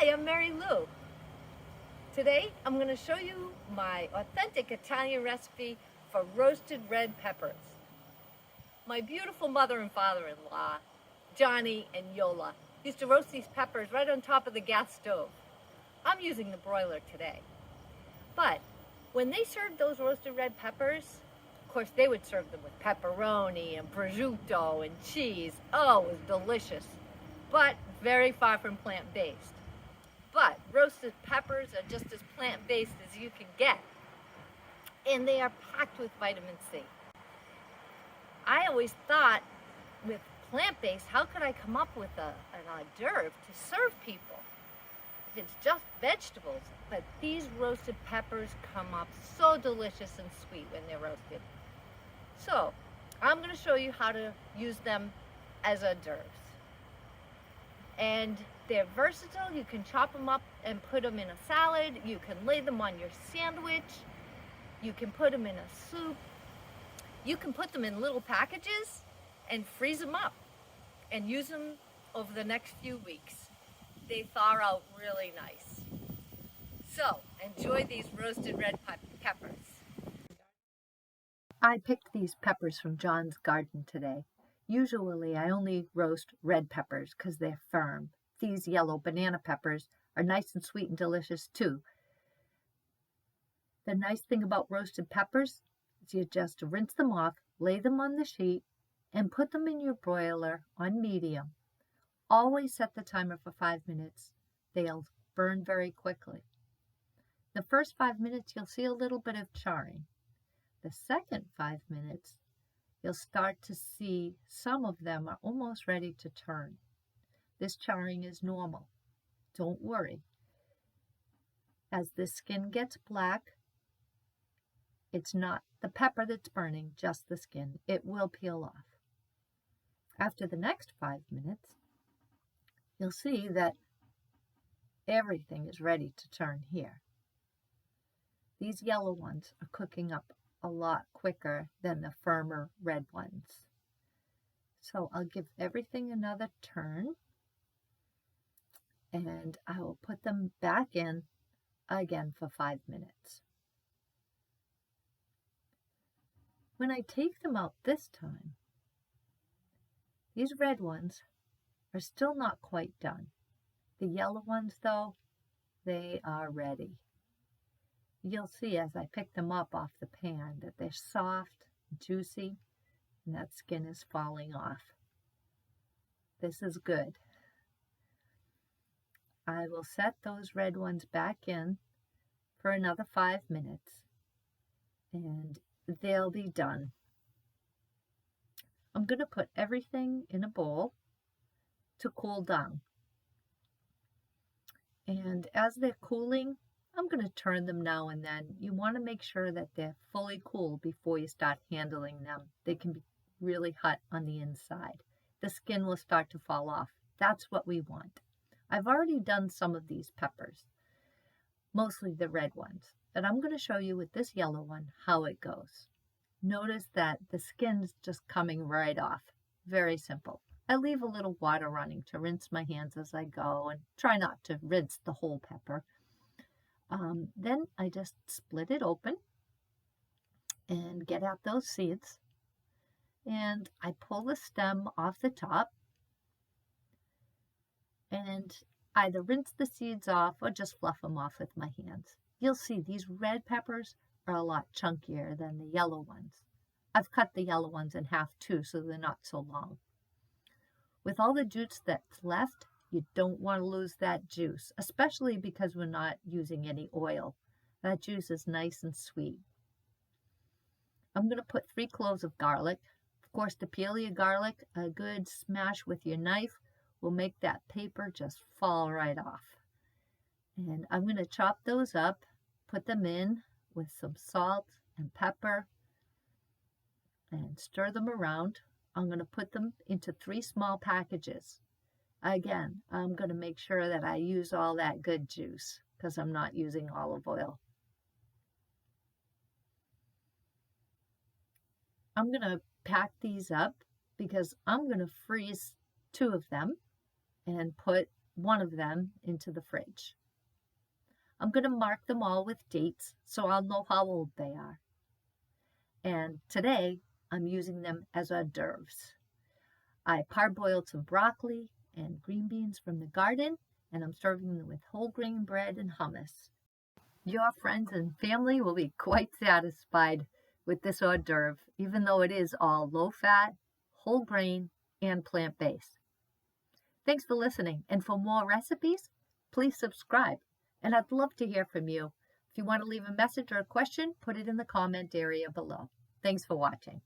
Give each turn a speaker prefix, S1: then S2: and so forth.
S1: Hi, I'm Mary Lou. Today I'm going to show you my authentic Italian recipe for roasted red peppers. My beautiful mother and father-in-law, Johnny and Yola, used to roast these peppers right on top of the gas stove. I'm using the broiler today. But when they served those roasted red peppers, of course they would serve them with pepperoni and prosciutto and cheese. Oh, it was delicious, but very far from plant-based. But roasted peppers are just as plant-based as you can get. And they are packed with vitamin C. I always thought with plant-based, how could I come up with an hors d'oeuvre to serve people if it's just vegetables? But these roasted peppers come up so delicious and sweet when they're roasted. So I'm going to show you how to use them as hors d'oeuvres. And they're versatile. You can chop them up and put them in a salad. You can lay them on your sandwich. You can put them in a soup. You can put them in little packages and freeze them up and use them over the next few weeks. They thaw out really nice. So enjoy these roasted red peppers. I picked these peppers from John's garden today. Usually I only roast red peppers because they're firm. These yellow banana peppers are nice and sweet and delicious too. The nice thing about roasted peppers is you just rinse them off, lay them on the sheet, and put them in your broiler on medium. Always set the timer for 5 minutes. They'll burn very quickly. The first 5 minutes you'll see a little bit of charring. The second 5 minutes you'll start to see some of them are almost ready to turn. This charring is normal. Don't worry. As the skin gets black, it's not the pepper that's burning, just the skin. It will peel off. After the next 5 minutes, you'll see that everything is ready to turn here. These yellow ones are cooking up a lot quicker than the firmer red ones. So I'll give everything another turn and I will put them back in again for 5 minutes. When I take them out this time, these red ones are still not quite done. The yellow ones though, they are ready. You'll see as I pick them up off the pan that they're soft, juicy, and that skin is falling off. This is good. I will set those red ones back in for another 5 minutes and they'll be done. I'm going to put everything in a bowl to cool down. And as they're cooling, I'm going to turn them now and then. You want to make sure that they're fully cool before you start handling them. They can be really hot on the inside. The skin will start to fall off. That's what we want. I've already done some of these peppers, mostly the red ones, but I'm going to show you with this yellow one how it goes. Notice that the skin's just coming right off. Very simple. I leave a little water running to rinse my hands as I go and try not to rinse the whole pepper. Then I just split it open and get out those seeds. And I pull the stem off the top and either rinse the seeds off or just fluff them off with my hands. You'll see these red peppers are a lot chunkier than the yellow ones. I've cut the yellow ones in half too, so they're not so long. With all the juice that's left, you don't want to lose that juice, especially because we're not using any oil. That juice is nice and sweet. I'm going to put 3 cloves of garlic. Of course, to peel your garlic, a good smash with your knife will make that paper just fall right off. And I'm going to chop those up, put them in with some salt and pepper, and stir them around. I'm going to put them into 3 small packages. Again, I'm going to make sure that I use all that good juice because I'm not using olive oil. I'm going to pack these up because I'm going to freeze 2 of them and put one of them into the fridge. I'm going to mark them all with dates so I'll know how old they are. And today I'm using them as hors d'oeuvres. I parboiled some broccoli and green beans from the garden, and I'm serving them with whole grain bread and hummus. Your friends and family will be quite satisfied with this hors d'oeuvre, even though it is all low fat, whole grain, and plant-based. Thanks for listening, and for more recipes, please subscribe. And I'd love to hear from you. If you want to leave a message or a question, put it in the comment area below. Thanks for watching.